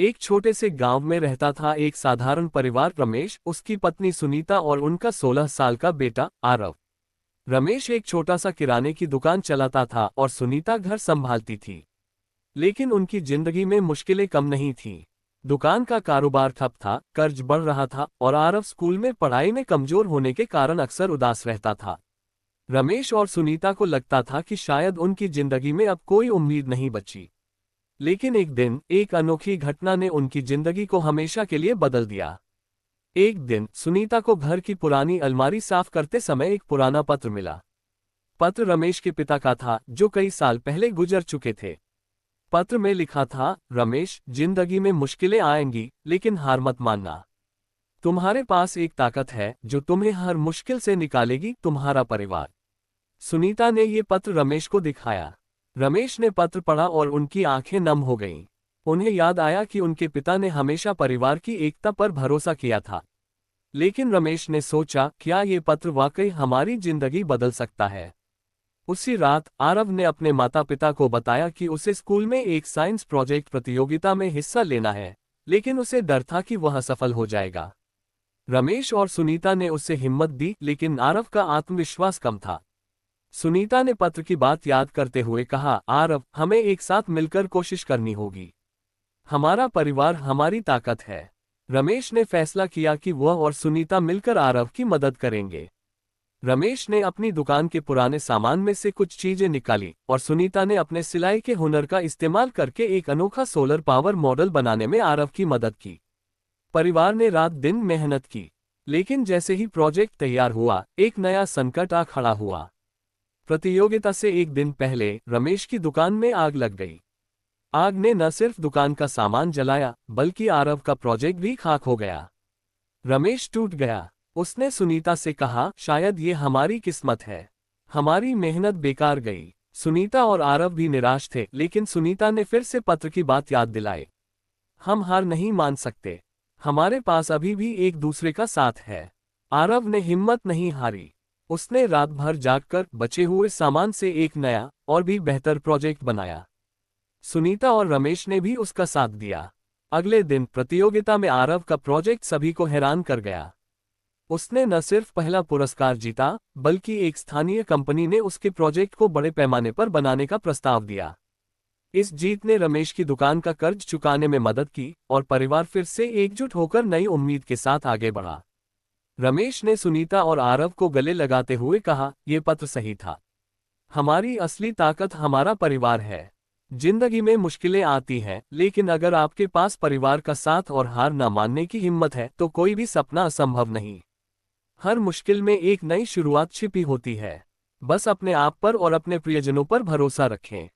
एक छोटे से गांव में रहता था एक साधारण परिवार। रमेश, उसकी पत्नी सुनीता और उनका 16 साल का बेटा आरव। रमेश एक छोटा सा किराने की दुकान चलाता था और सुनीता घर संभालती थी। लेकिन उनकी जिंदगी में मुश्किलें कम नहीं थीं। दुकान का कारोबार ठप था, कर्ज बढ़ रहा था और आरव स्कूल में पढ़ाई में कमजोर होने के कारण अक्सर उदास रहता था। रमेश और सुनीता को लगता था कि शायद उनकी जिंदगी में अब कोई उम्मीद नहीं बची। लेकिन एक दिन एक अनोखी घटना ने उनकी जिंदगी को हमेशा के लिए बदल दिया। एक दिन सुनीता को घर की पुरानी अलमारी साफ करते समय एक पुराना पत्र मिला। पत्र रमेश के पिता का था, जो कई साल पहले गुजर चुके थे। पत्र में लिखा था, रमेश, जिंदगी में मुश्किलें आएंगी, लेकिन हार मत मानना। तुम्हारे पास एक ताकत है जो तुम्हें हर मुश्किल से निकालेगी, तुम्हारा परिवार। सुनीता ने ये पत्र रमेश को दिखाया। रमेश ने पत्र पढ़ा और उनकी आंखें नम हो गईं। उन्हें याद आया कि उनके पिता ने हमेशा परिवार की एकता पर भरोसा किया था। लेकिन रमेश ने सोचा, क्या ये पत्र वाकई हमारी जिंदगी बदल सकता है? उसी रात आरव ने अपने माता पिता को बताया कि उसे स्कूल में एक साइंस प्रोजेक्ट प्रतियोगिता में हिस्सा लेना है, लेकिन उसे डर था कि वह असफल हो जाएगा। रमेश और सुनीता ने उसे हिम्मत दी, लेकिन आरव का आत्मविश्वास कम था। सुनीता ने पत्र की बात याद करते हुए कहा, आरव, हमें एक साथ मिलकर कोशिश करनी होगी। हमारा परिवार हमारी ताकत है। रमेश ने फैसला किया कि वह और सुनीता मिलकर आरव की मदद करेंगे। रमेश ने अपनी दुकान के पुराने सामान में से कुछ चीजें निकाली और सुनीता ने अपने सिलाई के हुनर का इस्तेमाल करके एक अनोखा सोलर पावर मॉडल बनाने में आरव की मदद की। परिवार ने रात दिन मेहनत की, लेकिन जैसे ही प्रोजेक्ट तैयार हुआ, एक नया संकट आ खड़ा हुआ। प्रतियोगिता से एक दिन पहले रमेश की दुकान में आग लग गई। आग ने न सिर्फ दुकान का सामान जलाया, बल्कि आरव का प्रोजेक्ट भी खाक हो गया। रमेश टूट गया। उसने सुनीता से कहा, शायद ये हमारी किस्मत है। हमारी मेहनत बेकार गई। सुनीता और आरव भी निराश थे, लेकिन सुनीता ने फिर से पत्र की बात याद दिलाई। हम हार नहीं मान सकते। हमारे पास अभी भी एक दूसरे का साथ है। आरव ने हिम्मत नहीं हारी। उसने रात भर जागकर बचे हुए सामान से एक नया और भी बेहतर प्रोजेक्ट बनाया। सुनीता और रमेश ने भी उसका साथ दिया। अगले दिन प्रतियोगिता में आरव का प्रोजेक्ट सभी को हैरान कर गया। उसने न सिर्फ पहला पुरस्कार जीता, बल्कि एक स्थानीय कंपनी ने उसके प्रोजेक्ट को बड़े पैमाने पर बनाने का प्रस्ताव दिया। इस जीत ने रमेश की दुकान का कर्ज चुकाने में मदद की और परिवार फिर से एकजुट होकर नई उम्मीद के साथ आगे बढ़ा। रमेश ने सुनीता और आरव को गले लगाते हुए कहा, यह पत्र सही था। हमारी असली ताकत हमारा परिवार है। जिंदगी में मुश्किलें आती हैं, लेकिन अगर आपके पास परिवार का साथ और हार न मानने की हिम्मत है, तो कोई भी सपना असंभव नहीं। हर मुश्किल में एक नई शुरुआत छिपी होती है। बस अपने आप पर और अपने प्रियजनों पर भरोसा रखें।